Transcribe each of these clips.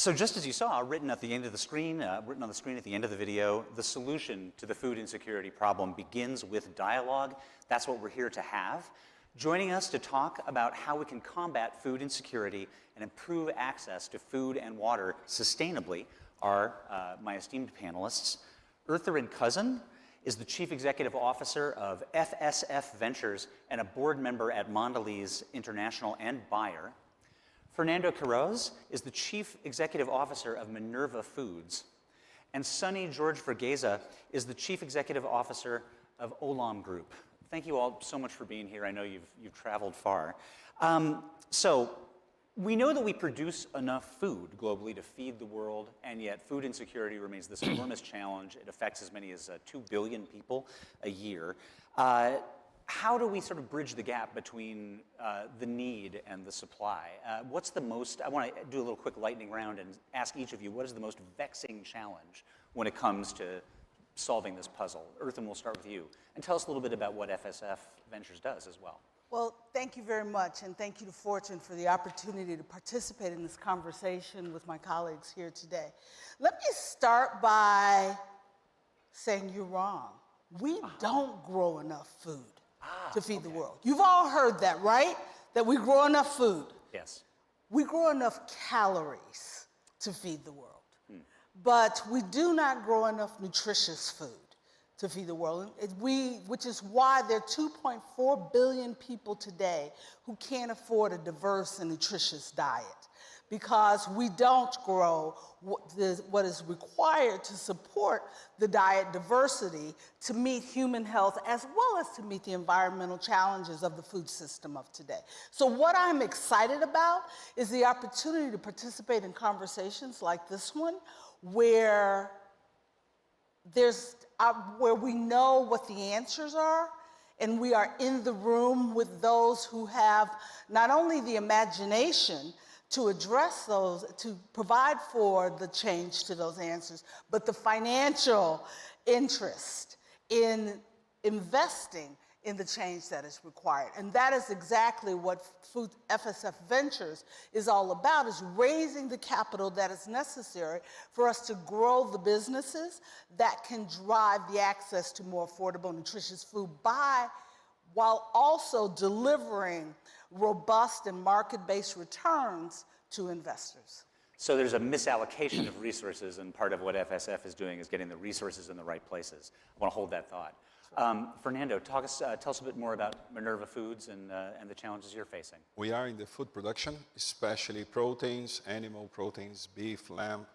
So just as you saw, written at the end of the screen, written on the screen at the end of the video, the solution to the food insecurity problem begins with dialogue. That's what we're here to have. Joining us to talk about how we can combat food insecurity and improve access to food and water sustainably are my esteemed panelists. Ertharin Cousin is the Chief Executive Officer of FSF Ventures and a board member at Mondelez International and Bayer. Fernando Queiroz is the Chief Executive Officer of Minerva Foods. And Sonny George Verghese is the Chief Executive Officer of Olam Group. Thank you all so much for being here. I know you've traveled far. So we know that we produce enough food globally to feed the world, and yet food insecurity remains this enormous challenge. It affects as many as 2 billion people a year. How do we sort of bridge the gap between the need and the supply? What's the most, I want to do a little quick lightning round and ask each of you, what is the most vexing challenge when it comes to solving this puzzle? Ertharin, we'll start with you. And tell us a little bit about what FSF Ventures does as well. Well, thank you very much, and thank you to Fortune for the opportunity to participate in this conversation with my colleagues here today. Let me start by saying you're wrong. We don't grow enough food to feed the world. You've all heard that, right? That we grow enough food. Yes. We grow enough calories to feed the world. But we do not grow enough nutritious food to feed the world, which is why there are 2.4 billion people today who can't afford a diverse and nutritious diet, because we don't grow what is required to support the diet diversity to meet human health as well as to meet the environmental challenges of the food system of today. So what I'm excited about is the opportunity to participate in conversations like this one, where we know what the answers are, and we are in the room with those who have not only the imagination to address those, to provide for the change to those answers, but the financial interest in investing in the change that is required. And that is exactly what FSF Ventures is all about, is raising the capital that is necessary for us to grow the businesses that can drive the access to more affordable, nutritious food while also delivering robust and market-based returns to investors. So there's a misallocation of resources, and part of what FSF is doing is getting the resources in the right places. I want to hold that thought. Fernando, tell us a bit more about Minerva Foods and the challenges you're facing. We are in the food production, especially proteins, animal proteins, beef, lamb,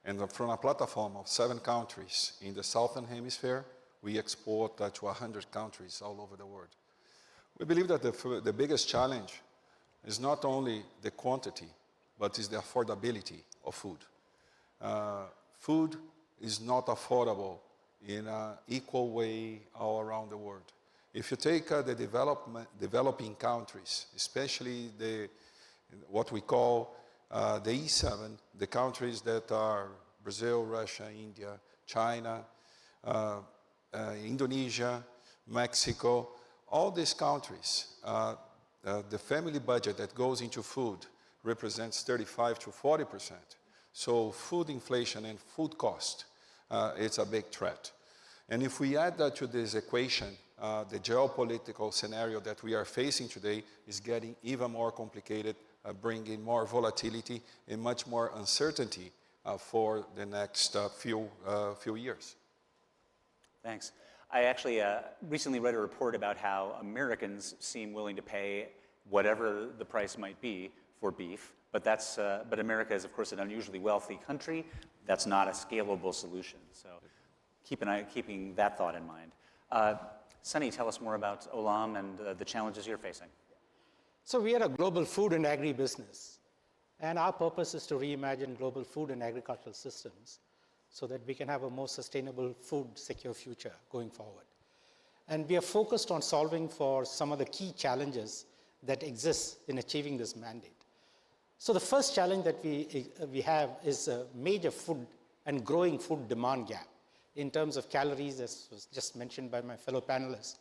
and from a platform of 7 countries in the Southern Hemisphere, we export to 100 countries all over the world. We believe that the biggest challenge is not only the quantity, but is the affordability of food. Food is not affordable in an equal way all around the world. If you take the developing countries, especially what we call the E7, the countries that are Brazil, Russia, India, China, Indonesia, Mexico, all these countries, the family budget that goes into food represents 35 to 40%. So food inflation and food cost, it's a big threat. And if we add that to this equation, the geopolitical scenario that we are facing today is getting even more complicated, bringing more volatility and much more uncertainty for the next few years. Thanks. I actually recently read a report about how Americans seem willing to pay whatever the price might be for beef, but America is, of course, an unusually wealthy country. That's not a scalable solution. So keeping that thought in mind. Sonny, tell us more about Olam and the challenges you're facing. So we are a global food and agribusiness, and our purpose is to reimagine global food and agricultural systems so that we can have a more sustainable food secure future going forward. And we are focused on solving for some of the key challenges that exist in achieving this mandate. So the first challenge that we have is a major food and growing food demand gap in terms of calories, as was just mentioned by my fellow panelists.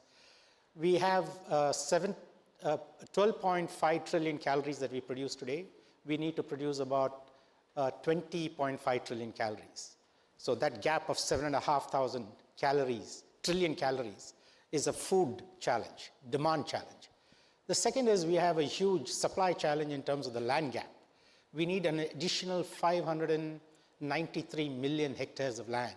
We have 12.5 trillion calories that we produce today. We need to produce about 20.5 trillion calories. So that gap of 7,500 trillion calories is a food challenge, demand challenge. The second is we have a huge supply challenge in terms of the land gap. We need an additional 593 million hectares of land,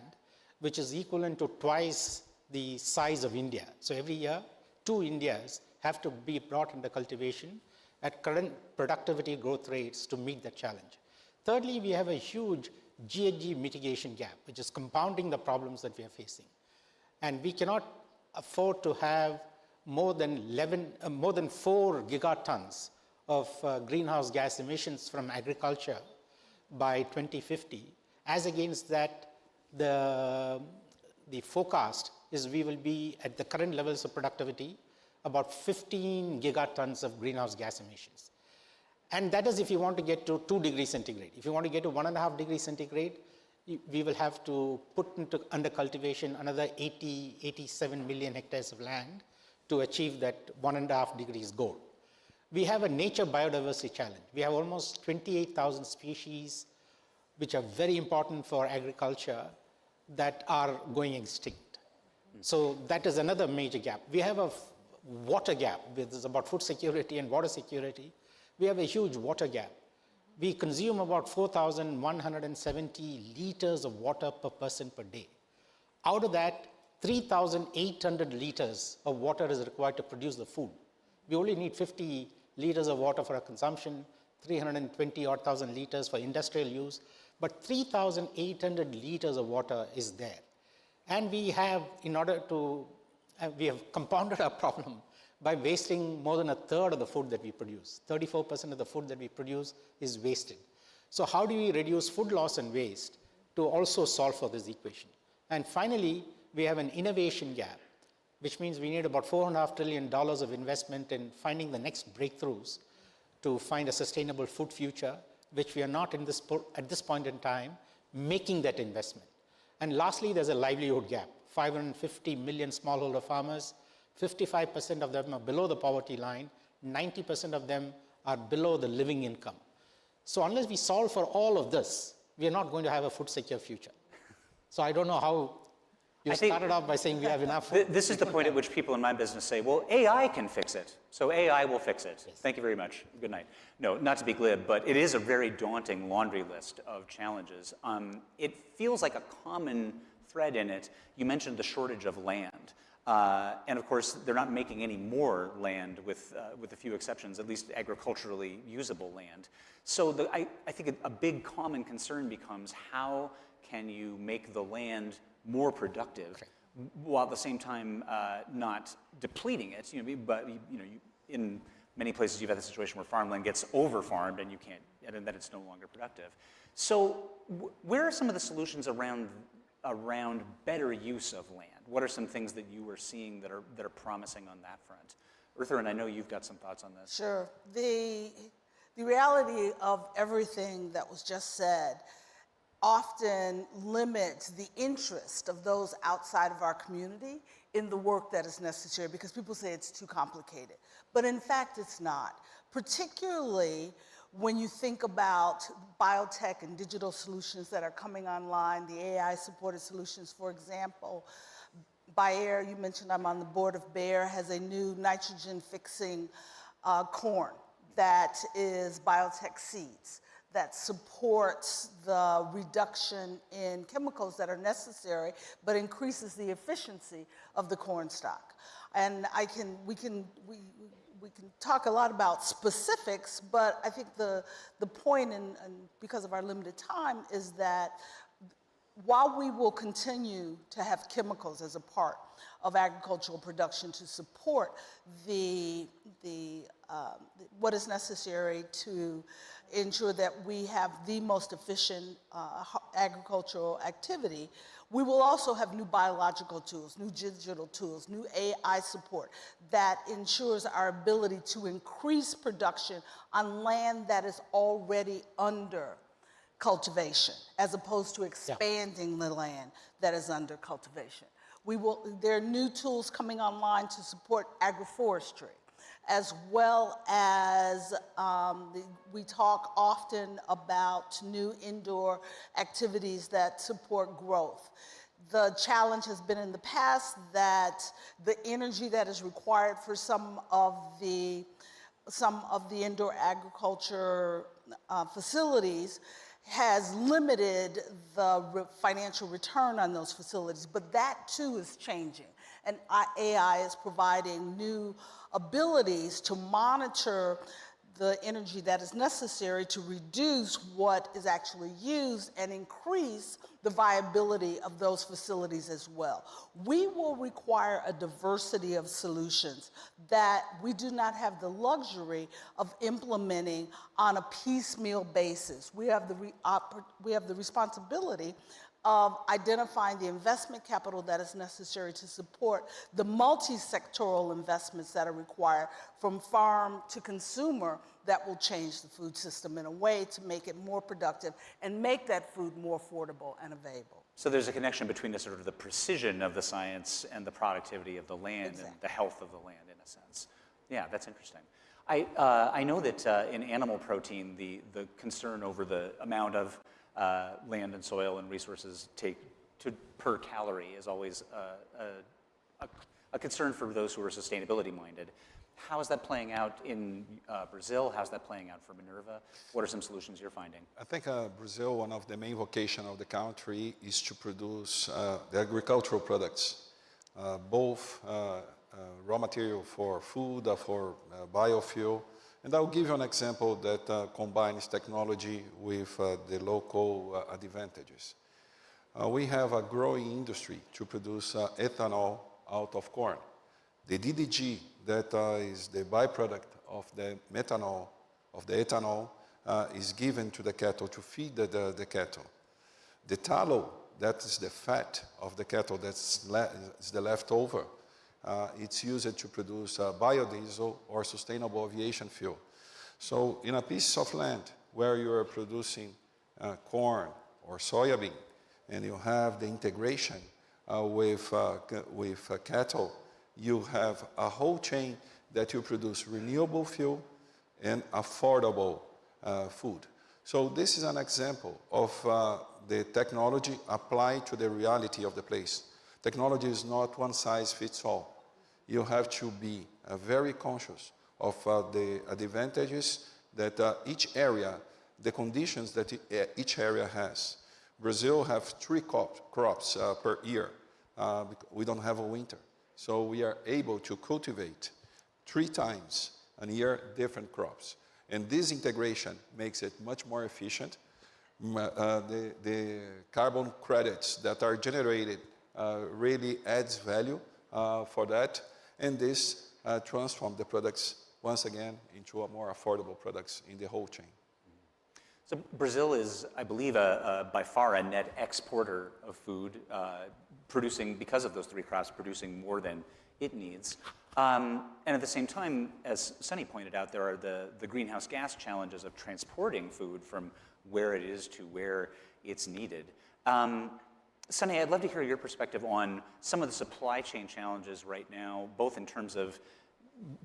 which is equivalent to twice the size of India. So every year, 2 Indias have to be brought into cultivation at current productivity growth rates to meet that challenge. Thirdly, we have a huge GHG mitigation gap, which is compounding the problems that we are facing. And we cannot afford to have more than 4 gigatons of greenhouse gas emissions from agriculture by 2050. As against that, the forecast is we will be at the current levels of productivity about 15 gigatons of greenhouse gas emissions. And that is if you want to get to 2 degrees centigrade. If you want to get to 1.5 degrees centigrade, we will have to put under cultivation another 87 million hectares of land to achieve that 1.5 degrees goal. We have a nature biodiversity challenge. We have almost 28,000 species which are very important for agriculture that are going extinct. So that is another major gap. We have a water gap. This is about food security and water security. We have a huge water gap. We consume about 4,170 liters of water per person per day. Out of that, 3,800 liters of water is required to produce the food. We only need 50 liters of water for our consumption, 320,000 liters for industrial use, but 3,800 liters of water is there. And we have, we have compounded our problem by wasting more than a third of the food that we produce. 34% of the food that we produce is wasted. So how do we reduce food loss and waste to also solve for this equation? And finally, we have an innovation gap, which means we need about $4.5 trillion of investment in finding the next breakthroughs to find a sustainable food future, which we are not at this point in time making that investment. And lastly, there's a livelihood gap. 550 million smallholder farmers, 55% of them are below the poverty line, 90% of them are below the living income. So unless we solve for all of this, we are not going to have a food secure future. So I don't know how you started off by saying we have enough food. This is the point at which people in my business say, well, AI can fix it. So AI will fix it. Yes. Thank you very much. Good night. No, not to be glib, but it is a very daunting laundry list of challenges. It feels like a common thread in it. You mentioned the shortage of land. And of course, they're not making any more land with a few exceptions, at least agriculturally usable land. So I think a big common concern becomes how can you make the land more productive while at the same time not depleting it? But in many places you've had the situation where farmland gets over-farmed and you can't, and then it's no longer productive. So where are some of the solutions around better use of land? What are some things that you are seeing that are promising on that front? Ertharin, I know you've got some thoughts on this. Sure. The reality of everything that was just said often limits the interest of those outside of our community in the work that is necessary because people say it's too complicated. But in fact, it's not. Particularly when you think about biotech and digital solutions that are coming online, the AI-supported solutions, for example, Bayer, you mentioned I'm on the board of Bayer, has a new nitrogen-fixing corn that is biotech seeds that supports the reduction in chemicals that are necessary, but increases the efficiency of the corn stock. And we can talk a lot about specifics, but I think the point, and because of our limited time, is that while we will continue to have chemicals as a part of agricultural production to support what is necessary to ensure that we have the most efficient agricultural activity, we will also have new biological tools, new digital tools, new AI support that ensures our ability to increase production on land that is already under cultivation, as opposed to expanding the land that is under cultivation. There are new tools coming online to support agroforestry. as well as we talk often about new indoor activities that support growth. The challenge has been in the past that the energy that is required for some of the indoor agriculture facilities has limited the financial return on those facilities, but that too is changing. And AI is providing new abilities to monitor the energy that is necessary to reduce what is actually used and increase the viability of those facilities as well. We will require a diversity of solutions that we do not have the luxury of implementing on a piecemeal basis. We have the responsibility of identifying the investment capital that is necessary to support the multi-sectoral investments that are required from farm to consumer that will change the food system in a way to make it more productive and make that food more affordable and available. So there's a connection between the sort of the precision of the science and the productivity of the land and the health of the land in a sense. Yeah, that's interesting. I know that in animal protein, the concern over the amount of land and soil and resources per calorie is always a concern for those who are sustainability minded. How is that playing out in Brazil? How's that playing out for Minerva? What are some solutions you're finding? I think Brazil, one of the main vocations of the country is to produce the agricultural products, both raw material for food, for biofuel. And I'll give you an example that combines technology with the local advantages. We have a growing industry to produce ethanol out of corn. The DDG, that is the byproduct of the methanol, of the ethanol, is given to the cattle to feed the cattle. The tallow, that is the fat of the cattle, is the leftover. It's used to produce biodiesel or sustainable aviation fuel. So in a piece of land where you are producing corn or soybean, and you have the integration with cattle, you have a whole chain that you produce renewable fuel and affordable food. So this is an example of the technology applied to the reality of the place. Technology is not one size fits all. You have to be very conscious of the advantages that each area, the conditions that each area has. Brazil has 3 crops per year. We don't have a winter. So we are able to cultivate 3 times a year different crops. And this integration makes it much more efficient. The carbon credits that are generated really adds value for that. And this transforms the products once again into a more affordable products in the whole chain. So Brazil is, I believe, by far a net exporter of food, producing, because of those 3 crops, producing more than it needs. And at the same time, as Sunny pointed out, there are the greenhouse gas challenges of transporting food from where it is to where it's needed. Sunny, I'd love to hear your perspective on some of the supply chain challenges right now, both in terms of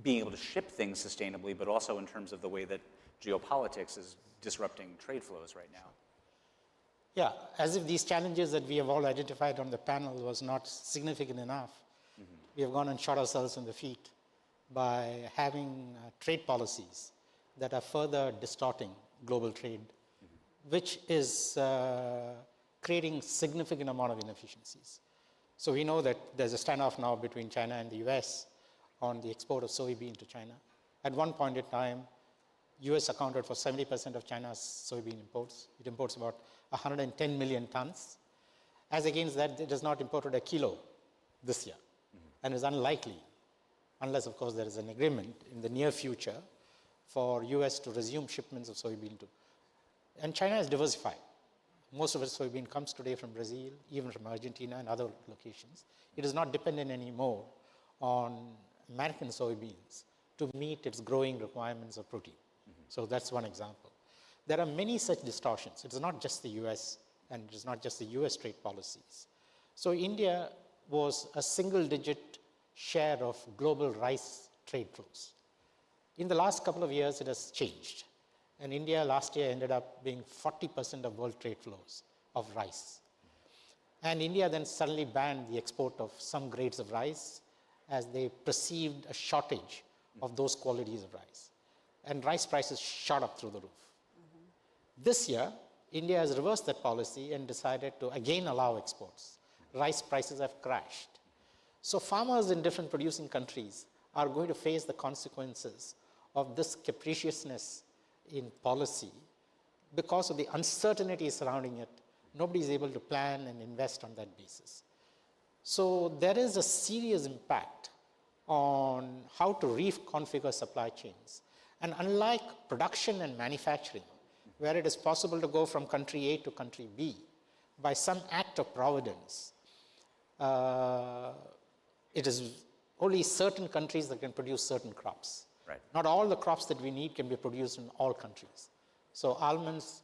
being able to ship things sustainably, but also in terms of the way that geopolitics is disrupting trade flows right now. Yeah, as if these challenges that we have all identified on the panel was not significant enough. We have gone and shot ourselves in the feet by having trade policies that are further distorting global trade, which is creating significant amount of inefficiencies. So we know that there's a standoff now between China and the US on the export of soybean to China. At one point in time, US accounted for 70% of China's soybean imports. It imports about 110 million tons. As against that, it has not imported a kilo this year, and is unlikely, unless of course there is an agreement in the near future for US to resume shipments of soybean to. And China is diversified. Most of its soybean comes today from Brazil, even from Argentina and other locations. It is not dependent anymore on American soybeans to meet its growing requirements of protein. So that's one example. There are many such distortions. It's not just the US, and it's not just the US trade policies. So India was a single-digit share of global rice trade flows. In the last couple of years, it has changed. And India last year ended up being 40% of world trade flows of rice. And India then suddenly banned the export of some grades of rice as they perceived a shortage of those qualities of rice. And rice prices shot up through the roof. This year, India has reversed that policy and decided to again allow exports. Rice prices have crashed. So farmers in different producing countries are going to face the consequences of this capriciousness in policy because of the uncertainty surrounding it. Nobody is able to plan and invest on that basis. So there is a serious impact on how to reconfigure supply chains. And unlike production and manufacturing, where it is possible to go from country A to country B by some act of providence, it is only certain countries that can produce certain crops. Right. Not all the crops that we need can be produced in all countries. So almonds,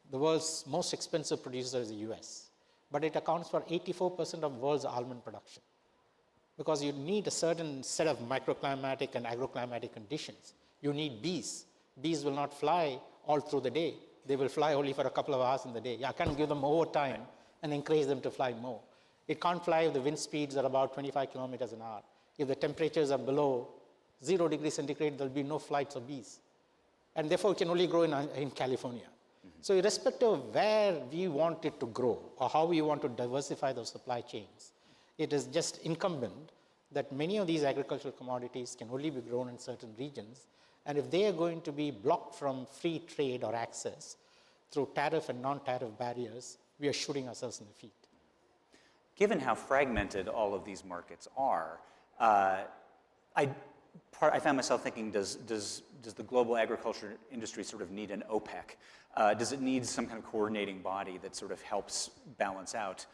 the world's most expensive producer is the US, but it accounts for 84% of world's almond production because you need a certain set of microclimatic and agroclimatic conditions. You need bees. Bees will not fly all through the day. They will fly only for a couple of hours in the day. I can't give them overtime and encourage them to fly more. It can't fly if the wind speeds are about 25 kilometers an hour. If the temperatures are below 0 degrees centigrade, there will be no flights of bees. And therefore, it can only grow in California. So irrespective of where we want it to grow or how we want to diversify those supply chains, it is just incumbent that many of these agricultural commodities can only be grown in certain regions. And if they are going to be blocked from free trade or access through tariff and non-tariff barriers, we are shooting ourselves in the feet. Given how fragmented all of these markets are, I found myself thinking, does the global agriculture industry sort of need an OPEC? Does it need some kind of coordinating body that sort of helps balance out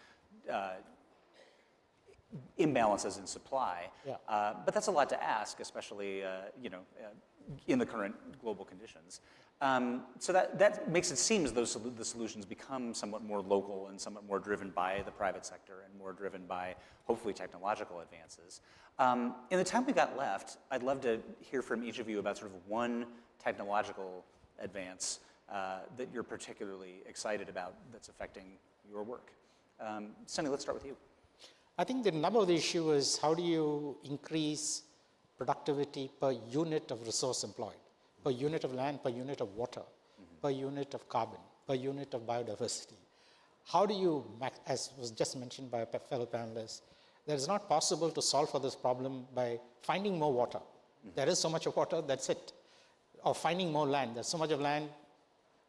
imbalances in supply? Yeah. But that's a lot to ask, especially in the current global conditions. So that makes it seem as though the solutions become somewhat more local and somewhat more driven by the private sector and more driven by, hopefully, technological advances. In the time we got left, I'd love to hear from each of you about sort of one technological advance that you're particularly excited about that's affecting your work. Sunny, let's start with you. I think the number of the issue is how do you increase productivity per unit of resource employed, per unit of land, per unit of water, per unit of carbon, per unit of biodiversity. How do you, as was just mentioned by a fellow panelist, that it's not possible to solve for this problem by finding more water. There is so much of water, that's it. Or finding more land, there's so much of land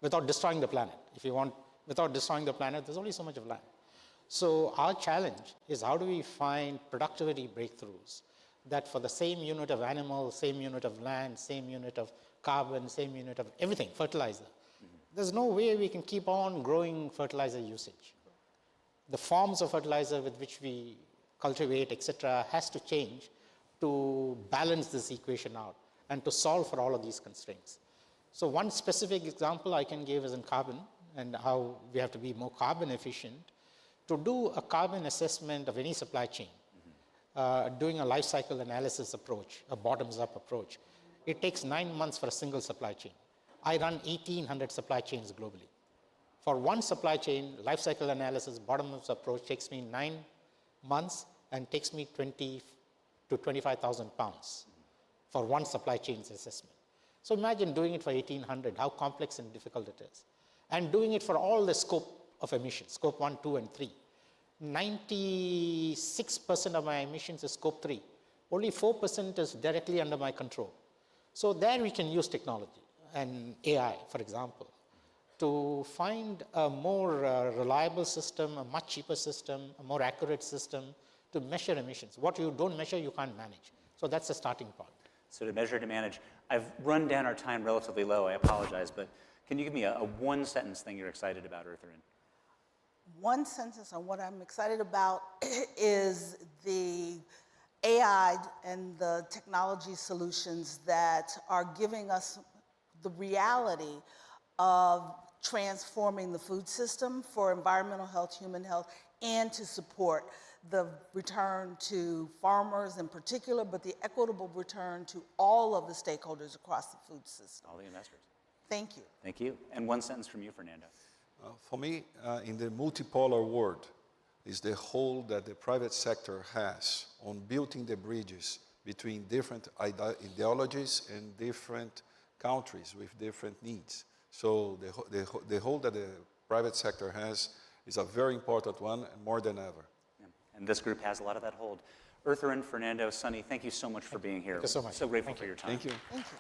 without destroying the planet. If you want, without destroying the planet, there's only so much of land. So our challenge is how do we find productivity breakthroughs that for the same unit of animal, same unit of land, same unit of carbon, same unit of everything, fertilizer. There's no way we can keep on growing fertilizer usage. The forms of fertilizer with which we cultivate, etc., has to change to balance this equation out and to solve for all of these constraints. So one specific example I can give is in carbon and how we have to be more carbon efficient. To do a carbon assessment of any supply chain, doing a life cycle analysis approach, a bottoms-up approach, it takes 9 months for a single supply chain. I run 1,800 supply chains globally. For one supply chain, life cycle analysis, bottoms-up approach takes me 9 months and takes me 20 to 25,000 pounds for one supply chain's assessment. So imagine doing it for 1,800, how complex and difficult it is. And doing it for all the scope of emissions, scope 1, 2, and 3. 96% of my emissions is scope 3. Only 4% is directly under my control. So there we can use technology and AI, for example, to find a more reliable system, a much cheaper system, a more accurate system to measure emissions. What you don't measure, you can't manage. So that's the starting point. So to measure, to manage. I've run down our time relatively low, I apologize, but can you give me a one-sentence thing you're excited about, Ertharin? One sentence on what I'm excited about is the AI and the technology solutions that are giving us the reality of transforming the food system for environmental health, human health, and to support the return to farmers in particular, but the equitable return to all of the stakeholders across the food system. All the investors. Thank you. Thank you. And one sentence from you, Fernando. For me, in the multipolar world, is the hold that the private sector has on building the bridges between different ideologies and different countries with different needs. So the hold that the private sector has is a very important one, and more than ever. Yeah. And this group has a lot of that hold. Ertharin, Fernando, Sunny, thank you so much for being here. Thank you so much. So grateful Thank for you. your time. Thank you. Thank you.